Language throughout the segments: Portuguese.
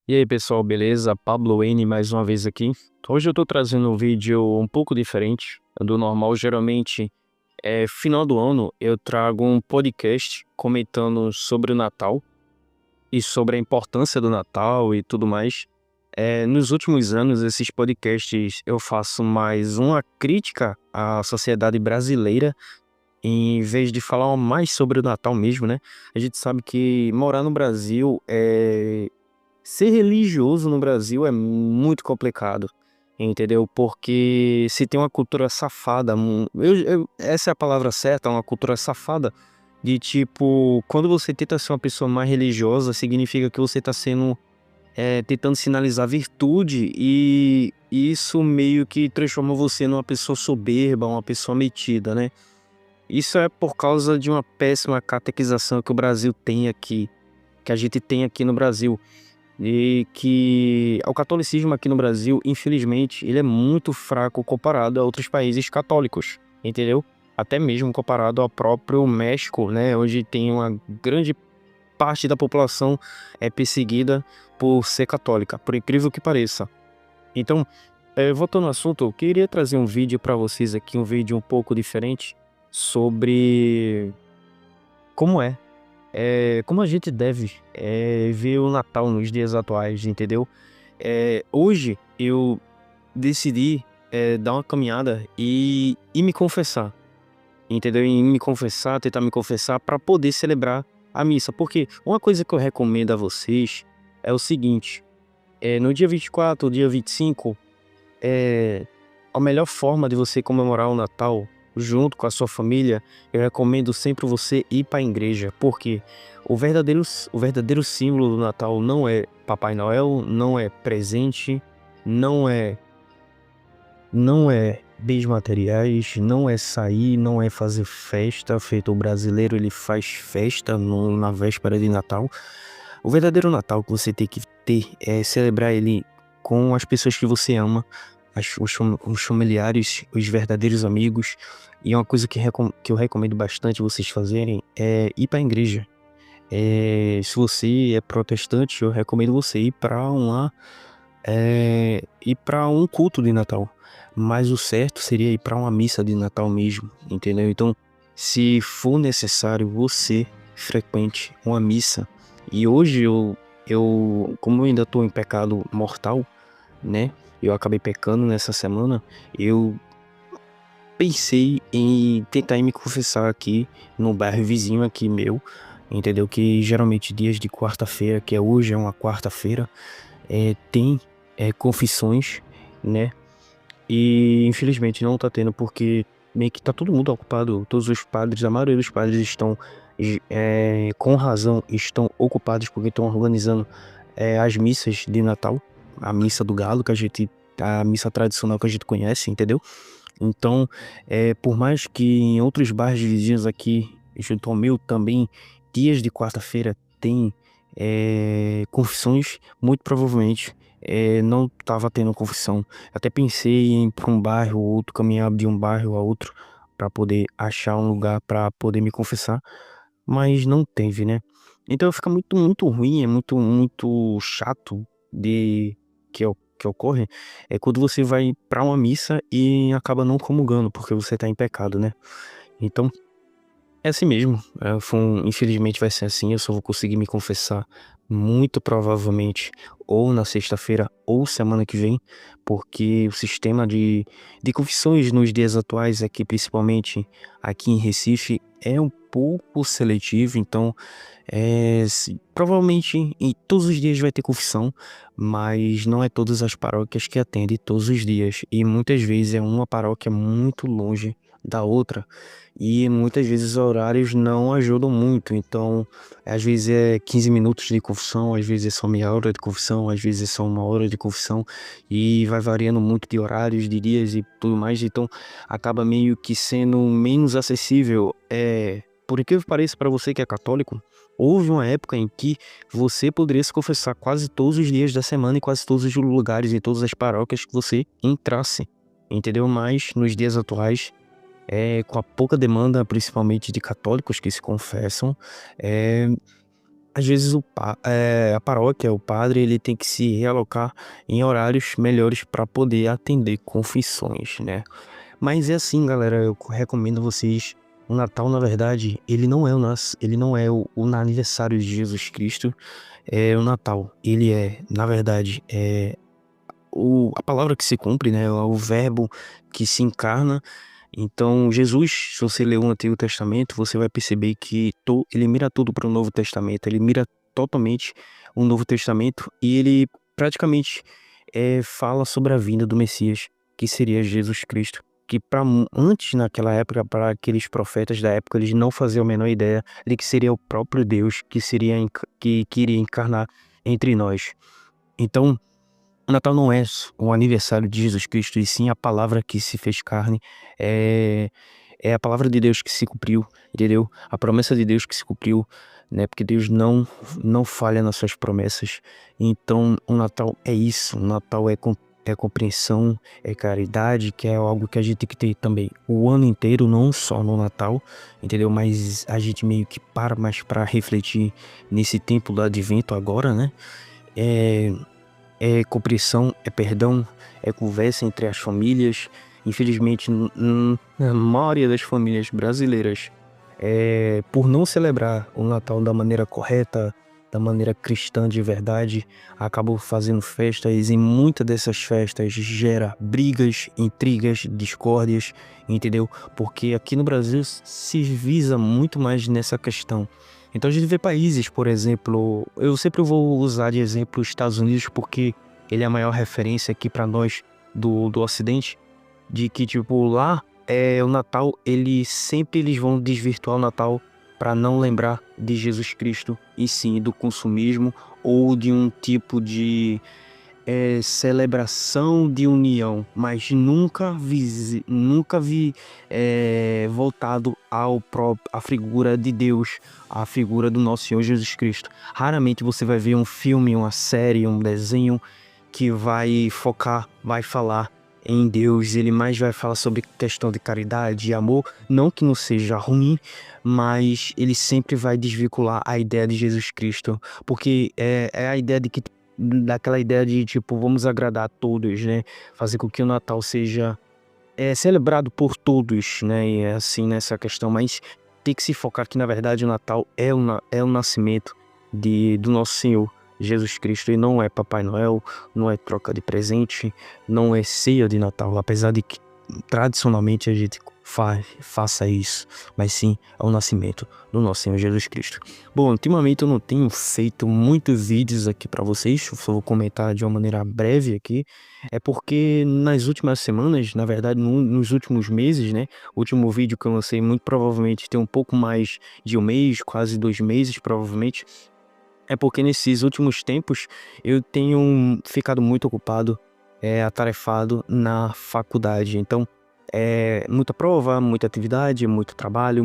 E aí pessoal, beleza? Pablo N mais uma vez aqui. Hoje eu tô trazendo um vídeo um pouco diferente do normal. Geralmente, final do ano eu trago um podcast comentando sobre o Natal e sobre a importância do Natal e tudo mais. Nos últimos anos, esses podcasts eu faço mais uma crítica à sociedade brasileira, em vez de falar mais sobre o Natal mesmo, né? A gente sabe que morar no Brasil ser religioso no Brasil é muito complicado, entendeu? Porque se tem uma cultura safada, essa é a palavra certa, uma cultura safada, de tipo, quando você tenta ser uma pessoa mais religiosa, significa que você tá sendo, tentando sinalizar virtude e isso meio que transforma você numa pessoa soberba, uma pessoa metida, né? Isso é por causa de uma péssima catequização que o Brasil tem aqui, que a gente tem aqui no Brasil. E que o catolicismo aqui no Brasil, infelizmente, ele é muito fraco comparado a outros países católicos, entendeu? Até mesmo comparado ao próprio México, né? Onde tem uma grande parte da população é perseguida por ser católica, por incrível que pareça. Então, voltando ao assunto, eu queria trazer um vídeo para vocês aqui, um vídeo um pouco diferente sobre como como a gente deve ver o Natal nos dias atuais, entendeu? Hoje eu decidi dar uma caminhada e me confessar, entendeu? E me confessar, tentar me confessar para poder celebrar a missa. Porque uma coisa que eu recomendo a vocês é o seguinte: no dia 24, dia 25, é, a melhor forma de você comemorar o Natal junto com a sua família, eu recomendo sempre você ir para a igreja, porque o verdadeiro símbolo do Natal não é Papai Noel, não é presente, não é não é bens materiais, não é sair, não é fazer festa, feito o brasileiro ele faz festa na véspera de Natal. O verdadeiro Natal que você tem que ter é celebrar ele com as pessoas que você ama, os familiares, os verdadeiros amigos. E uma coisa que eu recomendo bastante vocês fazerem é ir para a igreja. Se você é protestante, eu recomendo você ir para um culto de Natal. Mas o certo seria ir para uma missa de Natal mesmo, entendeu? Então, se for necessário, você frequente uma missa. E hoje como eu ainda estou em pecado mortal, né? Eu acabei pecando nessa semana. Eu pensei em tentar me confessar aqui no bairro vizinho aqui meu, entendeu? Que geralmente dias de quarta-feira, que hoje é uma quarta-feira, tem confissões, né? E infelizmente não tá tendo porque meio que tá todo mundo ocupado, todos os padres, a maioria dos padres estão, com razão, estão ocupados porque estão organizando as missas de Natal, a missa do Galo, a missa tradicional que a gente conhece, entendeu? Então, por mais que em outros bairros vizinhos aqui, junto ao meu também, dias de quarta-feira tem confissões, muito provavelmente não estava tendo confissão. Até pensei em ir para um bairro ou outro, caminhar de um bairro a outro para poder achar um lugar para poder me confessar, mas não teve, né? Então fica muito, muito ruim, é muito, muito chato de que ocorre é quando você vai para uma missa e acaba não comungando, porque você tá em pecado, né? Então, é assim mesmo. Infelizmente vai ser assim. Eu só vou conseguir me confessar muito provavelmente ou na sexta-feira ou semana que vem, porque o sistema de confissões nos dias atuais aqui, principalmente aqui em Recife, é um pouco seletivo. Então, provavelmente em todos os dias vai ter confissão, mas não é todas as paróquias que atendem todos os dias. E muitas vezes é uma paróquia muito longe da outra. E muitas vezes os horários não ajudam muito, então às vezes é 15 minutos de confissão, às vezes é só meia hora de confissão, às vezes é só uma hora de confissão, e vai variando muito de horários, de dias e tudo mais, então acaba meio que sendo menos acessível. Por incrível que pareça, para você que é católico, houve uma época em que você poderia se confessar quase todos os dias da semana, em quase todos os lugares, em todas as paróquias que você entrasse, entendeu? Mas nos dias atuais, com a pouca demanda, principalmente de católicos que se confessam, é, às vezes a paróquia, o padre, ele tem que se realocar em horários melhores para poder atender confissões, né? Mas é assim, galera, eu recomendo vocês. O Natal, na verdade, ele não é o aniversário de Jesus Cristo, é o Natal. Ele é, na verdade, a palavra que se cumpre, né? É o verbo que se encarna. Então, Jesus, se você ler o Antigo Testamento, você vai perceber que ele mira tudo para o Novo Testamento. Ele mira totalmente o Novo Testamento e ele praticamente fala sobre a vinda do Messias, que seria Jesus Cristo. Que antes, naquela época, para aqueles profetas da época, eles não faziam a menor ideia de que seria o próprio Deus que iria encarnar entre nós. Então, o Natal não é o aniversário de Jesus Cristo, e sim a palavra que se fez carne. É, é a palavra de Deus que se cumpriu, entendeu? A promessa de Deus que se cumpriu, né? Porque Deus não falha nas suas promessas. Então, o Natal é isso. O Natal é compreensão, é caridade, que é algo que a gente tem que ter também o ano inteiro, não só no Natal, entendeu? Mas a gente meio que para mais para refletir nesse tempo do advento agora, né? É, é compreensão, é perdão, é conversa entre as famílias. Infelizmente, na maioria das famílias brasileiras, por não celebrar o Natal da maneira correta, da maneira cristã de verdade, acabam fazendo festas e muitas dessas festas gera brigas, intrigas, discórdias, entendeu? Porque aqui no Brasil se visa muito mais nessa questão. Então a gente vê países, por exemplo, eu sempre vou usar de exemplo os Estados Unidos porque ele é a maior referência aqui para nós do Ocidente, de que tipo lá o Natal, eles vão desvirtuar o Natal para não lembrar de Jesus Cristo e sim do consumismo ou de um tipo de celebração de união, mas nunca vi voltado à figura de Deus, à figura do nosso Senhor Jesus Cristo. Raramente você vai ver um filme, uma série, um desenho que vai falar em Deus. Ele mais vai falar sobre questão de caridade e amor, não que não seja ruim, mas ele sempre vai desvincular a ideia de Jesus Cristo, porque é a ideia daquela ideia de tipo, vamos agradar a todos, né? Fazer com que o Natal seja celebrado por todos, né? E é assim nessa questão, mas tem que se focar que na verdade o Natal é o nascimento do nosso Senhor Jesus Cristo, e não é Papai Noel, não é troca de presente, não é ceia de Natal, apesar de que tradicionalmente a gente faça isso, mas sim é o nascimento do nosso Senhor Jesus Cristo. Bom, ultimamente eu não tenho feito muitos vídeos aqui para vocês, eu só vou comentar de uma maneira breve aqui, é porque nas últimas semanas, na verdade nos últimos meses, né, o último vídeo que eu lancei muito provavelmente tem um pouco mais de um mês, quase 2 meses provavelmente, é porque nesses últimos tempos eu tenho ficado muito ocupado, atarefado na faculdade. Então, muita prova, muita atividade, muito trabalho,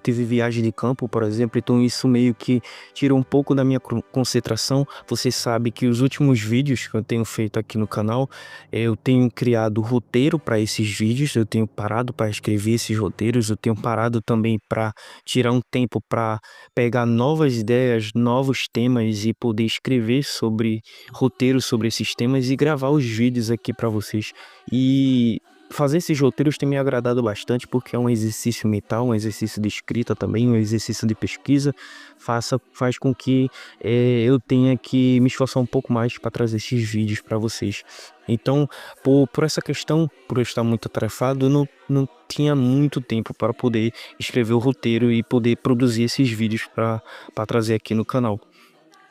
tive viagem de campo, por exemplo, então isso meio que tira um pouco da minha concentração. Você sabe que os últimos vídeos que eu tenho feito aqui no canal, eu tenho criado roteiro para esses vídeos, eu tenho parado para escrever esses roteiros, eu tenho parado também para tirar um tempo para pegar novas ideias, novos temas e poder escrever sobre roteiros sobre esses temas e gravar os vídeos aqui para vocês. E fazer esses roteiros tem me agradado bastante porque é um exercício mental, um exercício de escrita também, um exercício de pesquisa, faz com que eu tenha que me esforçar um pouco mais para trazer esses vídeos para vocês. Então, por essa questão, por eu estar muito atarefado, eu não tinha muito tempo para poder escrever o roteiro e poder produzir esses vídeos para trazer aqui no canal.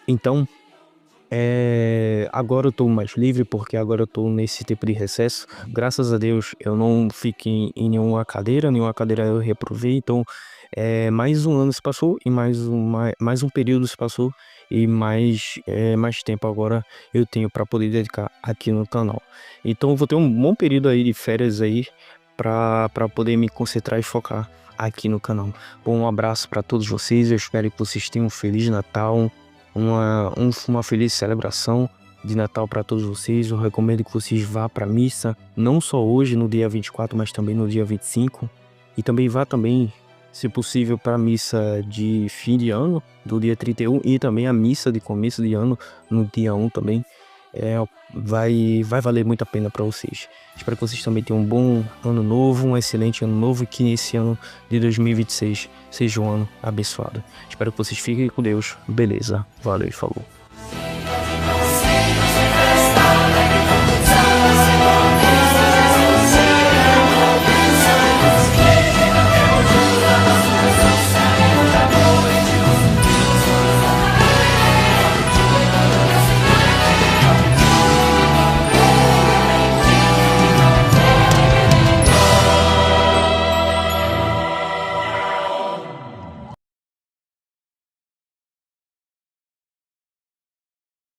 Então, agora eu tô mais livre porque agora eu tô nesse tempo de recesso. Graças a Deus eu não fiquei em nenhuma cadeira eu reprovei. Então, mais um ano se passou e mais um período se passou e mais tempo agora eu tenho para poder dedicar aqui no canal. Então, eu vou ter um bom período aí de férias aí para poder me concentrar e focar aqui no canal. Bom, um abraço para todos vocês. Eu espero que vocês tenham um Feliz Natal, uma feliz celebração de Natal para todos vocês. Eu recomendo que vocês vá para a missa, não só hoje no dia 24, mas também no dia 25. E também vá também se possível, para a missa de fim de ano, do dia 31, e também a missa de começo de ano, no dia 1 também. Vai valer muito a pena para vocês. Espero que vocês também tenham um bom ano novo, um excelente ano novo, e que esse ano de 2026 seja um ano abençoado. Espero que vocês fiquem com Deus. Beleza, valeu e falou.